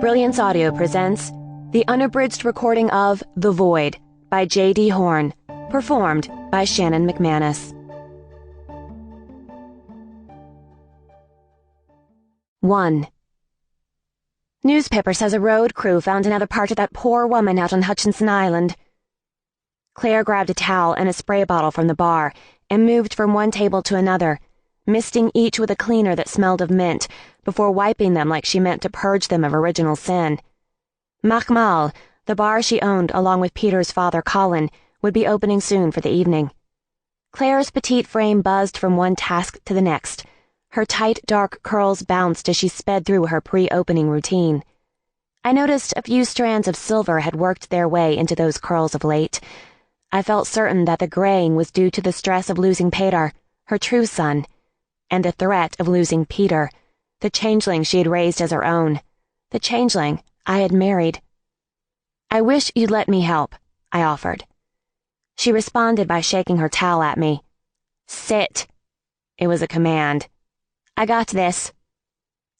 Brilliance Audio presents the unabridged recording of The Void by J.D. Horn, performed by Shannon McManus. 1. Newspaper says a road crew found another part of that poor woman out on Hutchinson Island. Claire grabbed a towel and a spray bottle from the bar and moved from one table to another, misting each with a cleaner that smelled of mint before wiping them like she meant to purge them of original sin. McManus, the bar she owned along with Peter's father Colin, would be opening soon for the evening. Claire's petite frame buzzed from one task to the next. Her tight, dark curls bounced as she sped through her pre-opening routine. I noticed a few strands of silver had worked their way into those curls of late. I felt certain that the graying was due to the stress of losing Peter, her true son, and the threat of losing Peter, the changeling she had raised as her own, the changeling I had married. "I wish you'd let me help," I offered. She responded by shaking her towel at me. "Sit." It was a command. "I got this."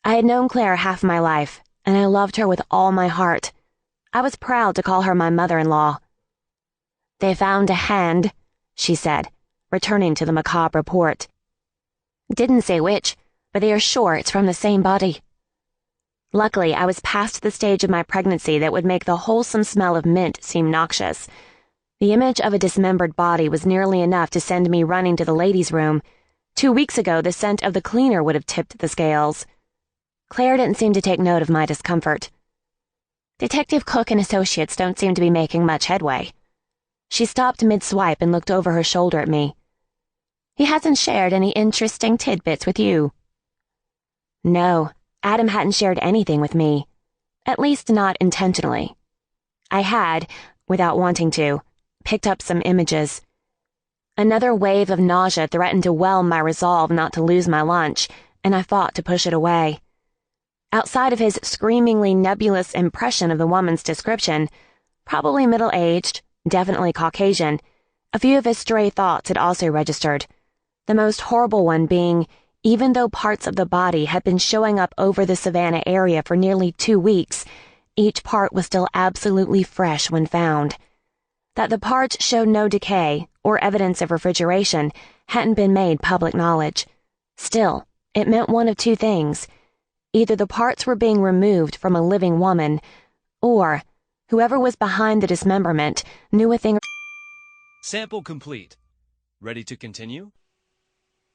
I had known Claire half my life, and I loved her with all my heart. I was proud to call her my mother-in-law. "They found a hand," she said, returning to the macabre report. "Didn't say which, but they are sure it's from the same body." Luckily, I was past the stage of my pregnancy that would make the wholesome smell of mint seem noxious. The image of a dismembered body was nearly enough to send me running to the ladies' room. 2 weeks ago, the scent of the cleaner would have tipped the scales. Claire didn't seem to take note of my discomfort. "Detective Cook and Associates don't seem to be making much headway." She stopped mid-swipe and looked over her shoulder at me. "He hasn't shared any interesting tidbits with you?" No, Adam hadn't shared anything with me. At least not intentionally. I had, without wanting to, picked up some images. Another wave of nausea threatened to whelm my resolve not to lose my lunch, and I fought to push it away. Outside of his screamingly nebulous impression of the woman's description, probably middle-aged, definitely Caucasian, a few of his stray thoughts had also registered, the most horrible one being, even though parts of the body had been showing up over the Savannah area for nearly 2 weeks, each part was still absolutely fresh when found. That the parts showed no decay or evidence of refrigeration hadn't been made public knowledge. Still, it meant one of two things. Either the parts were being removed from a living woman, or whoever was behind the dismemberment knew a thing. Sample complete. Ready to continue?